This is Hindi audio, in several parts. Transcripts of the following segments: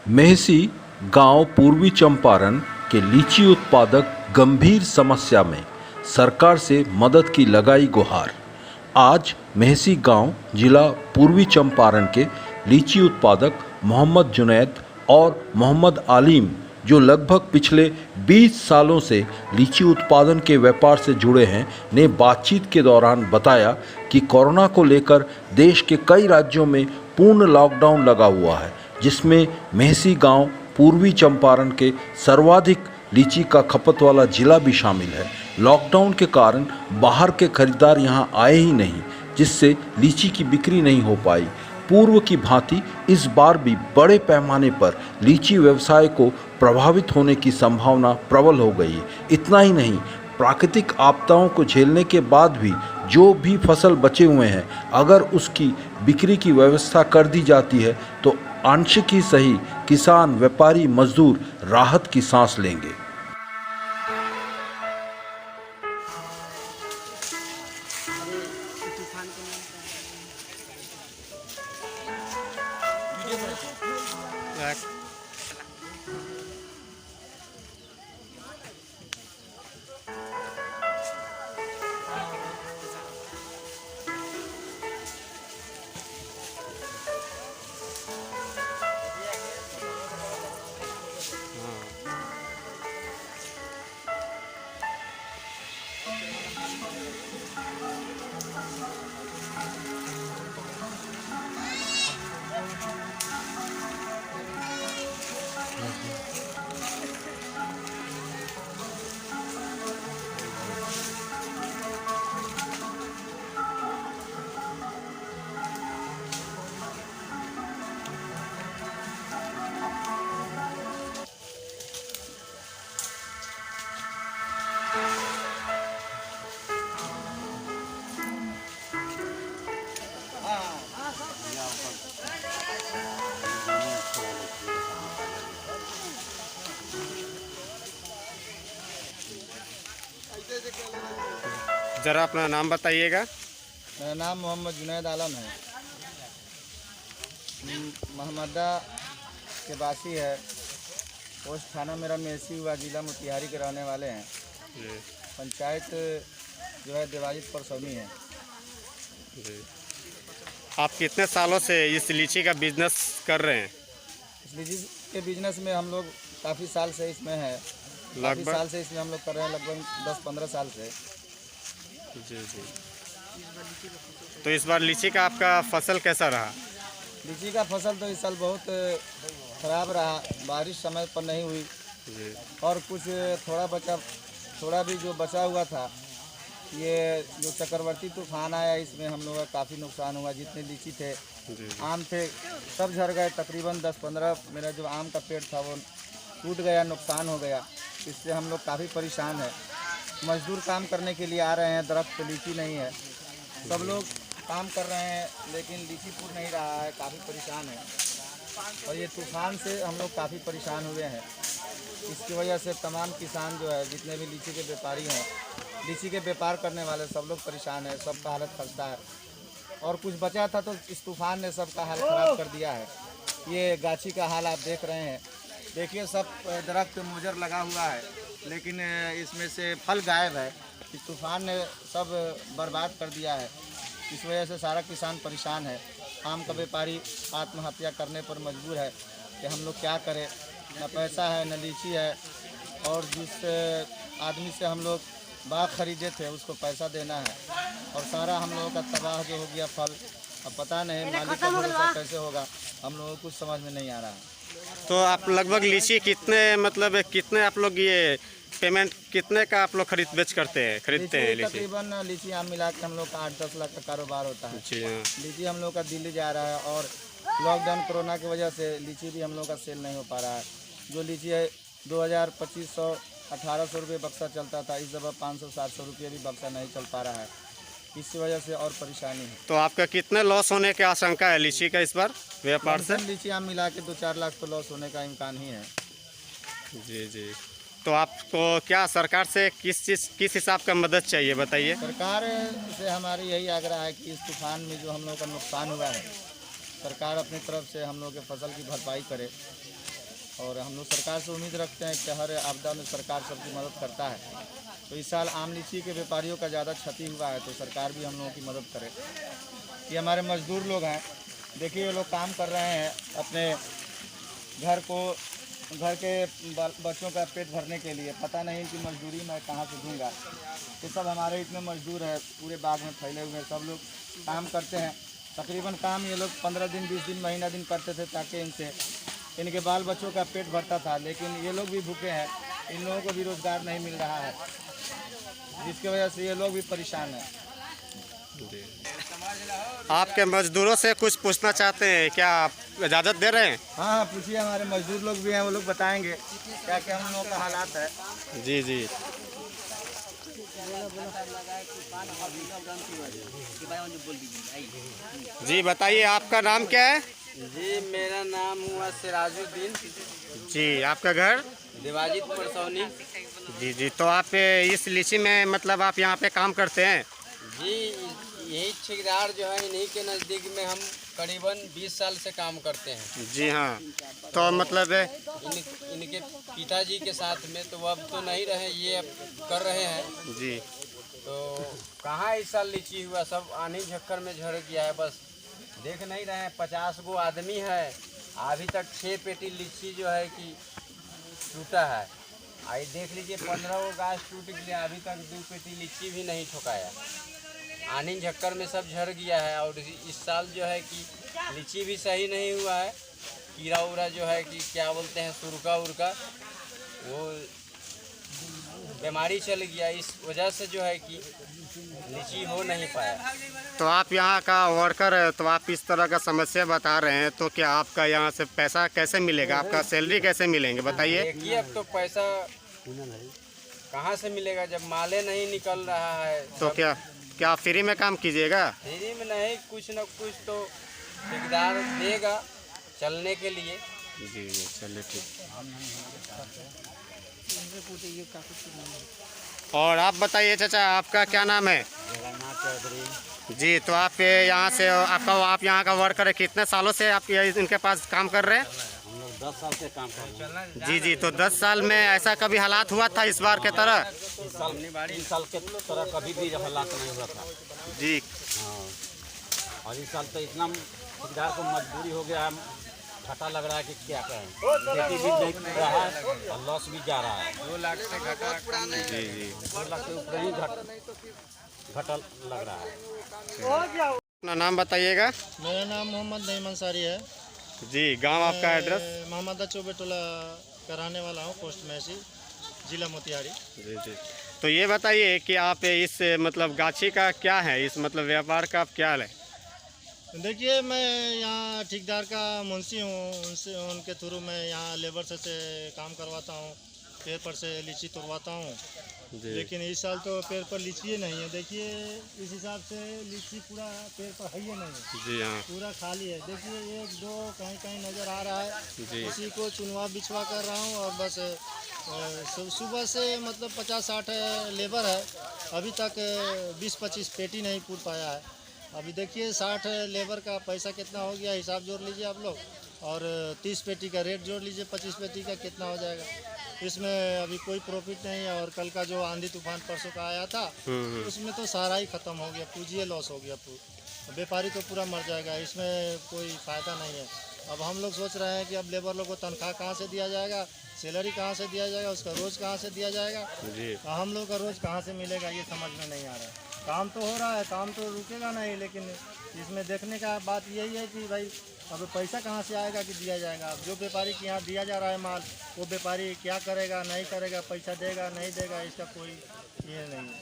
मेहसी गांव पूर्वी चंपारण के लीची उत्पादक गंभीर समस्या में सरकार से मदद की लगाई गुहार। आज मेहसी गांव जिला पूर्वी चंपारण के लीची उत्पादक मोहम्मद जुनैद और मोहम्मद आलिम, जो लगभग पिछले 20 सालों से लीची उत्पादन के व्यापार से जुड़े हैं, ने बातचीत के दौरान बताया कि कोरोना को लेकर देश के कई राज्यों में पूर्ण लॉकडाउन लगा हुआ है, जिसमें मेहसी गांव पूर्वी चंपारण के सर्वाधिक लीची का खपत वाला जिला भी शामिल है। लॉकडाउन के कारण बाहर के खरीदार यहां आए ही नहीं, जिससे लीची की बिक्री नहीं हो पाई। पूर्व की भांति इस बार भी बड़े पैमाने पर लीची व्यवसाय को प्रभावित होने की संभावना प्रबल हो गई है। इतना ही नहीं, प्राकृतिक आपदाओं को झेलने के बाद भी जो भी फसल बचे हुए हैं, अगर उसकी बिक्री की व्यवस्था कर दी जाती है तो आंशिक ही सही किसान, व्यापारी, मजदूर राहत की सांस लेंगे। ज़रा अपना नाम बताइएगा। मेरा नाम मोहम्मद जुनैद आलम है। महमदा के वासी है। पोस्ट थाना मेरा मेहसी हुआ, जिला मोतिहारी के रहने वाले हैं। पंचायत जो है देवाजित परसौनी है। आप कितने सालों से इस लीची का बिजनेस कर रहे हैं? इस लीची के बिजनेस में हम लोग काफ़ी साल से इसमें है। काफ़ी साल से इसमें हम लोग कर रहे हैं, लगभग 10-15 साल से। जी। तो इस बार लीची का आपका फसल कैसा रहा? लीची का फसल तो इस साल बहुत ख़राब रहा। बारिश समय पर नहीं हुई जी। और कुछ थोड़ा भी जो बचा हुआ था, ये जो चक्रवर्ती तूफान आया, इसमें हम लोगों का काफ़ी नुकसान हुआ। जितने लीची थे, आम थे, सब झड़ गए। तकरीबन 10-15 मेरा जो आम का पेड़ था वो टूट गया, नुकसान हो गया। इससे हम लोग काफ़ी परेशान है। मजदूर काम करने के लिए आ रहे हैं, दरख्त पे लीची नहीं है। सब लोग काम कर रहे हैं लेकिन लीची फूट नहीं रहा है, काफ़ी परेशान है। और ये तूफान से हम लोग काफ़ी परेशान हुए हैं। इसकी वजह से तमाम किसान जो है, जितने भी लीची के व्यापारी हैं, लीची के व्यापार करने वाले, सब लोग परेशान हैं। सबका हालत खस्ता है। और कुछ बचा था तो इस तूफान ने सबका हाल ख़राब कर दिया है। ये गाछी का हाल आप देख रहे हैं। देखिए, सब दरख्त मुजर लगा हुआ है, लेकिन इसमें से फल गायब है। इस तूफान ने सब बर्बाद कर दिया है। इस वजह से सारा किसान परेशान है। आम का व्यापारी आत्महत्या करने पर मजबूर है कि हम लोग क्या करें, न पैसा है न लीची है। और जिस आदमी से हम लोग बाग खरीदे थे उसको पैसा देना है, और सारा हम लोगों का तबाह जो हो गया फल। अब पता नहीं मालिक का भरोसा कैसे होगा, हम लोगों को कुछ समझ में नहीं आ रहा है। तो आप लगभग लीची कितने आप लोग ये पेमेंट कितने का आप लोग खरीदते हैं लीची? तकरीबन लीची आम मिला के हम लोग का 8-10 लाख का कारोबार होता है। जी हाँ। लीची हम लोग का दिल्ली जा रहा है, और लॉकडाउन कोरोना की वजह से लीची भी हम लोग का सेल नहीं हो पा रहा है। जो लीची है 2000-2500 1800 रुपये बक्सा चलता था, इस दफ़ा 500-700 रुपये भी बक्सा नहीं चल पा रहा है। इस वजह से और परेशानी है। तो आपका कितने लॉस होने की आशंका है लीची का इस बार व्यापार से? लीची आम मिला के 2-4 लाख तो लॉस होने का इम्कान ही है। जी। तो आपको क्या सरकार से किस हिसाब का मदद चाहिए, बताइए। सरकार से हमारी यही आग्रह है कि इस तूफान में जो हम लोग का नुकसान हुआ है, सरकार अपनी तरफ से हम लोग के फसल की भरपाई करे। और हम लोग सरकार से उम्मीद रखते हैं कि हर आपदा में सरकार सबकी मदद करता है। तो इस साल आम लीची के व्यापारियों का ज़्यादा क्षति हुआ है, तो सरकार भी हम लोगों की मदद करे। ये हमारे मजदूर लोग हैं, देखिए ये लोग काम कर रहे हैं अपने घर के बच्चों का पेट भरने के लिए। पता नहीं कि मजदूरी मैं कहाँ से दूंगा। तो सब हमारे इतने मजदूर हैं पूरे बाग में फैले हुए हैं, सब लोग काम करते हैं। तकरीबन काम ये लोग 15 दिन 20 दिन महीना दिन करते थे ताकि इनके बाल बच्चों का पेट भरता था। लेकिन ये लोग भी भूखे हैं, इन लोगों को भी रोज़गार नहीं मिल रहा है, जिसकी वजह से ये लोग भी परेशान हैं। आपके मजदूरों से कुछ पूछना चाहते हैं, क्या आप इजाज़त दे रहे हैं? हाँ पूछिए, हमारे मजदूर लोग भी हैं, वो लोग बताएंगे क्या क्या हम लोगों का हालात है। जी जी। जी बताइए, आपका नाम क्या है? जी मेरा नाम हुआ सिराजुद्दीन। जी, आपका घर? देवाजित परसौनी। जी जी। तो आप इस लीची में मतलब आप यहाँ पे काम करते हैं? जी यही ठेकेदार जो है, इन्हीं के नज़दीक में हम करीबन 20 साल से काम करते हैं। जी हाँ। तो मतलब इनके पिताजी के साथ में, तो अब तो नहीं रहे, ये अब कर रहे हैं। जी। तो कहाँ इस साल लीची हुआ, सब आनी झक्कर में झड़ गया है। बस देख नहीं रहे हैं, 50 गो आदमी है, अभी तक 6 पेटी लीची जो है कि टूटा है। आई देख लीजिए 15 गो गाछ टूट गया, अभी तक 2 पेटी लीची भी नहीं ठोकाया। आनी झक्कर में सब झड़ गया है। और इस साल जो है कि लीची भी सही नहीं हुआ है, कीड़ा उड़ा जो है कि क्या बोलते हैं सुरका उरका, वो बीमारी चल गया। इस वजह से जो है कि लीची हो नहीं पाया। तो आप यहाँ का वर्कर है, तो आप इस तरह का समस्या बता रहे हैं, तो क्या आपका यहाँ से पैसा कैसे मिलेगा, आपका सैलरी कैसे मिलेंगे बताइए? देखिए अब तो पैसा कहाँ से मिलेगा जब माले नहीं निकल रहा है। तो क्या आप फ्री में काम कीजिएगा? फ्री में नहीं, कुछ न कुछ तो ठेकेदार देगा चलने के लिए। जी जी, चलिए ठीक। और आप बताइए चाचा, आपका क्या नाम है? मेरा नाम चौधरी। जी, तो आप यहाँ से आप यहाँ का वर्कर है, कितने सालों से आप इनके पास काम कर रहे हैं? हम लोग 10 साल से काम कर रहे हैं। जी जी। तो 10 साल में ऐसा कभी हालात हुआ था इस बार के तरह? इस साल के तरह कभी भी हालात नहीं हुआ था। जी हाँ, और इस साल तो इतना ठेकेदार को मजबूरी हो गया है, घाटा लग रहा है कि क्या करें। खेती भी नहीं रहा है और लॉस भी जा रहा है। 2 लाख से घाटा। जी जी। 2 लाख से ऊपर ही घाटा लग रहा है। अपना नाम बताइएगा। मेरा नाम मोहम्मद नईम अंसारी है। जी, गांव आपका एड्रेस? मैं मोहम्मद चौबेटोला कराने वाला हूँ, पोस्ट महसी, जिला मोतिहारी। जी जी। तो ये बताइए कि आप इस मतलब गाछी का क्या है, इस मतलब व्यापार का आप क्या है? देखिए मैं यहाँ ठेकेदार का मुंशी हूँ, उनके थ्रू मैं यहाँ लेबर से काम करवाता हूँ, पेड़ पर से लीची तोड़वाता हूँ। लेकिन इस साल तो पेड़ पर लीची नहीं है। देखिए इस हिसाब से लीची पूरा पेड़ पर है ही नहीं। जी हाँ। पूरा खाली है। देखिए 1 2 कहीं कहीं नज़र आ रहा है। जी। इसी को चुनवा बिछवा कर रहा हूँ और बस सुबह से मतलब 50-60 लेबर है, अभी तक 20-25 पेटी नहीं पूर पाया है। अभी देखिए 60 लेबर का पैसा कितना हो गया, हिसाब जोड़ लीजिए आप लोग, और 30 पेटी का रेट जोड़ लीजिए, 25 पेटी का कितना हो जाएगा। इसमें अभी कोई प्रॉफिट नहीं है। और कल का जो आंधी तूफान परसों का आया था, उसमें तो सारा ही ख़त्म हो गया, पूंजी लॉस हो गया, व्यापारी तो पूरा मर जाएगा, इसमें कोई फ़ायदा नहीं है। अब हम लोग सोच रहे हैं कि अब लेबर लोग को तनख्वाह कहाँ से दिया जाएगा, सैलरी कहाँ से दिया जाएगा, उसका रोज़ कहाँ से दिया जाएगा, जी। हम लोग का रोज़ कहाँ से मिलेगा, ये समझ में नहीं आ रहा है। काम तो हो रहा है, काम तो रुकेगा नहीं, लेकिन इसमें देखने का बात यही है कि भाई अब पैसा कहाँ से आएगा कि दिया जाएगा। अब जो व्यापारी के यहाँ दिया जा रहा है माल, वो व्यापारी क्या करेगा नहीं करेगा, पैसा देगा नहीं देगा, इसका कोई ये नहीं है,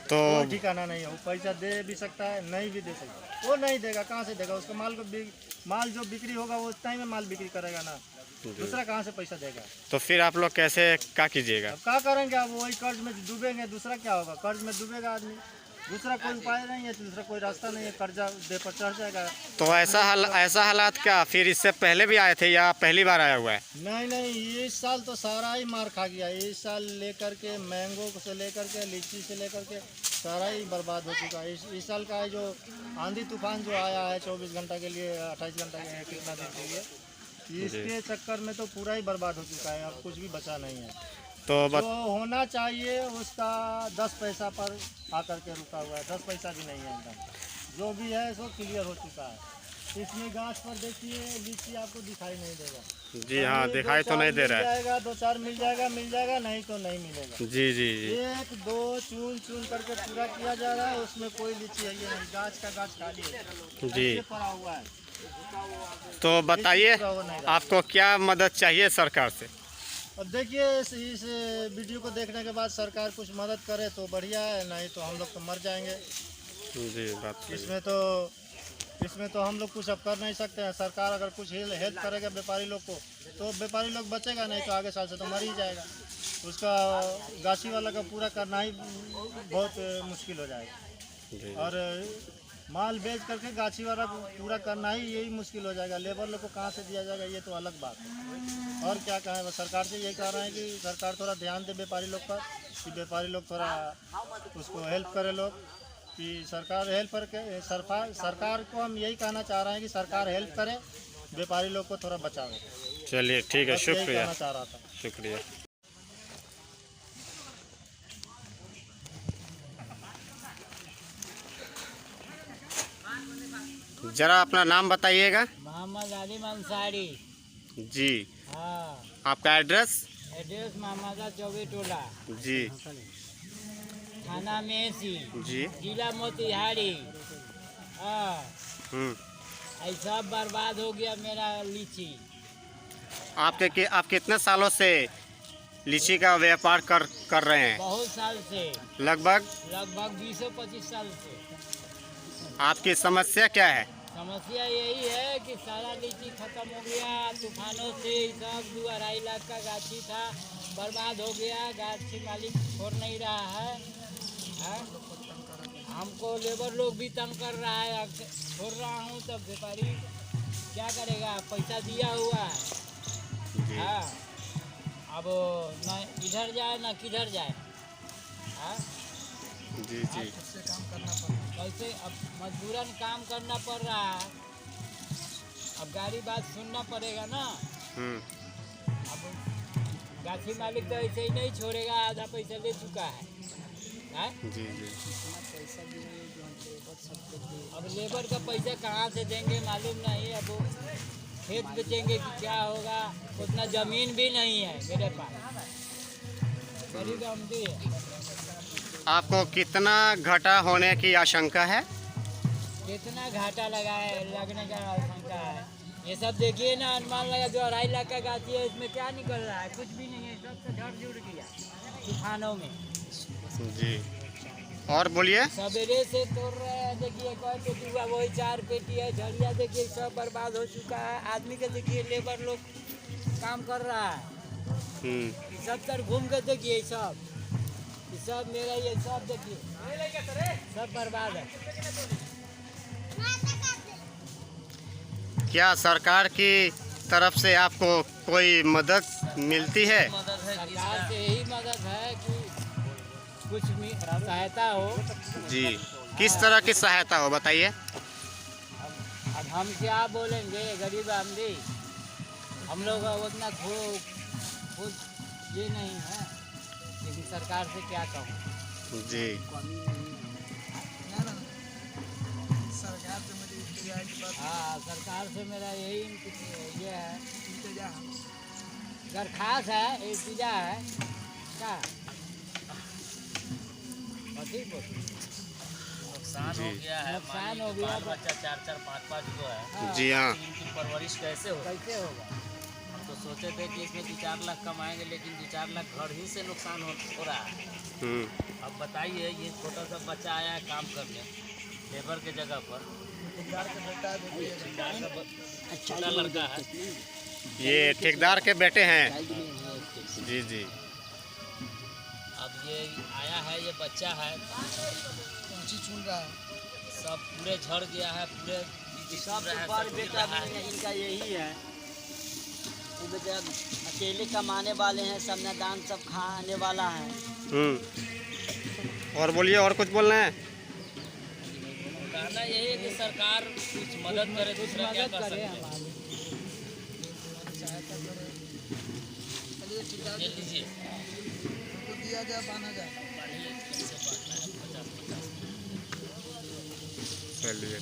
तो कोई ठिकाना नहीं है। वो पैसा दे भी सकता है, नहीं भी दे सकता, वो नहीं देगा, कहाँ से देगा। उसका माल जो बिक्री होगा वो उतना ही में माल बिक्री करेगा ना, दूसरा कहाँ से पैसा देगा। तो फिर आप लोग कैसे क्या कीजिएगा? अब क्या करेंगे, अब वही कर्ज में डूबेंगे, दूसरा क्या होगा, कर्ज में डूबेगा आदमी, दूसरा कोई उपाय नहीं है, दूसरा कोई रास्ता नहीं है, कर्जा दे पर चढ़ जाएगा। तो ऐसा हालात क्या फिर इससे पहले भी आए थे या पहली बार आया हुआ है? नहीं, इस साल तो सारा ही मार खा गया। इस साल लेकर के मैंगो से लेकर के लीची से लेकर के सारा ही बर्बाद हो चुका है। इस साल का जो आंधी तूफान जो आया है 24 घंटा के लिए, 28 घंटा के कितना दिन के लिए, इसके चक्कर में तो पूरा ही बर्बाद हो चुका है, अब कुछ भी बचा नहीं है। तो जो होना चाहिए उसका 10 पैसा पर आकर के रुका हुआ है, 10 पैसा भी नहीं है एकदम। जो भी है सो क्लियर हो चुका है। इसमें गाछ पर देखिए लीची आपको दिखाई नहीं देगा। जी हाँ, दिखाई तो नहीं दे रहा है। जाएगा 2-4 मिल जाएगा, नहीं तो नहीं मिलेगा। जी जी जी। 1-2 चुन करके पूरा किया जा रहा है, उसमें कोई लीची है नहीं, गाछ का गाछ खाली है जी। ऐसे पड़ा हुआ है। तो बताइए आपको क्या मदद चाहिए सरकार से? अब देखिए इस वीडियो को देखने के बाद सरकार कुछ मदद करे तो बढ़िया है, नहीं तो हम लोग तो मर जाएंगे। जी बात सही है। इसमें तो हम लोग कुछ अब कर नहीं सकते हैं। सरकार अगर कुछ हेल्प करेगा व्यापारी लोग को तो व्यापारी लोग बचेगा, नहीं तो आगे साल से तो मर ही जाएगा। उसका गाछी वाला का पूरा करना ही बहुत मुश्किल हो जाएगा। और माल बेच करके गाछी वाला को पूरा करना ही यही मुश्किल हो जाएगा। लेबर लोग को कहाँ से दिया जाएगा ये तो अलग बात है। और क्या कहें, बस सरकार से यही कह रहे हैं कि सरकार थोड़ा ध्यान दे व्यापारी लोग पर, कि व्यापारी लोग थोड़ा उसको हेल्प करे लोग, कि सरकार हेल्प करके सरकार को हम यही कहना चाह रहे हैं कि सरकार हेल्प करे, व्यापारी लोग को थोड़ा बचावे। चलिए ठीक है, बस यही शुक्रिया कहना चाह रहा था। शुक्रिया। जरा अपना नाम बताइएगा। मोहम्मद अली अंसारी। जी, हाँ, आपका एड्रेस? एड्रेस मोहम्मदा चौबे टोला, जी थाना मेहसी, जी। जिला मोतिहारी। हाँ, हम्म। ऐसा बर्बाद हो गया मेरा लीची। आप कितने सालों से लीची का व्यापार कर रहे हैं? बहुत साल से, लगभग 20-25 साल से। आपकी समस्या क्या है? समस्या यही है कि सारा लीची खत्म हो गया तूफानों से। सब 2-2.5 लाख का गाछी था, बर्बाद हो गया। गाछी मालिक छोड़ नहीं रहा है, हमको लेबर लोग भी तंग कर रहा है। छोड़ रहा हूँ तब व्यापारी क्या करेगा, पैसा दिया हुआ है। हाँ, अब न इधर जाए न किधर जाए। हाँ जी जी। कैसे अब मजबूरन काम करना पड़ रहा है। अब गाड़ी बात सुनना पड़ेगा ना। अब गाछी मालिक तो ऐसे ही नहीं छोड़ेगा, आधा पैसा ले चुका है। जी जी। अब लेबर का पैसा कहाँ से देंगे मालूम नहीं। अब खेत बेचेंगे कि क्या होगा, उतना ज़मीन भी नहीं है मेरे पास, गरीब आमदी है। आपको कितना घाटा होने की आशंका है? कितना घाटा लगने का आशंका है? ये सब देखिए ना, अनुमान लगा 2-2.5 लाख का गाछी है, इसमें क्या निकल रहा है? कुछ भी नहीं है, सब से झड़ जुड़ गया तूफानों में। जी, और बोलिए। सवेरे से तोड़ रहे हैं, देखिए कोई पेटी हुआ, वही 4 पेटी है। झड़िया देखिए सब बर्बाद हो चुका है। आदमी के देखिए लेबर लोग काम कर रहा है। सब तर घूम के देखिए, सब मेरा ये सब देखिए सब बर्बाद है। क्या सरकार की तरफ से आपको कोई मदद मिलती है? सरकार से यही मदद है कि कुछ सहायता हो। जी, किस तरह की सहायता हो बताइए। अब हम क्या बोलेंगे, गरीब आदमी, हम लोग उतना खुद ये नहीं है, लेकिन सरकार से क्या कहूँ। जी, हाँ, सरकार से मेरा यही ये है, दरखास्त है, इल्तिजा है क्या। नुकसान हो गया, बच्चा 4-4, 5-5 जो है। जी हाँ। इनकी परवरिश कैसे होगा? कैसे होगा? हम तो सोचे थे कि इसमें 2-4 लाख कमाएंगे, लेकिन 2-4 लाख घर ही से नुकसान हो रहा है। अब बताइए, ये छोटा सा बच्चा आया है काम करने लेबर के जगह पर, छोटा लड़का है, ये ठेकेदार के बेटे हैं। जी जी। अब ये आया है, ये बच्चा है, चुन रहा है, सब पूरे झड़ गया है, पूरे बेटा इनका यही है, बेटा अकेले कमाने वाले हैं, सब मैदान सब खाने वाला है। और बोलिए, और कुछ बोलना है? कहना यही है कि सरकार कुछ मदद करे, दूसरा क्या कर सकते हैं। ये लीजिए तो दिया जाए 12,000। बढ़िए कैसे बढ़ना है 50-50। चलिए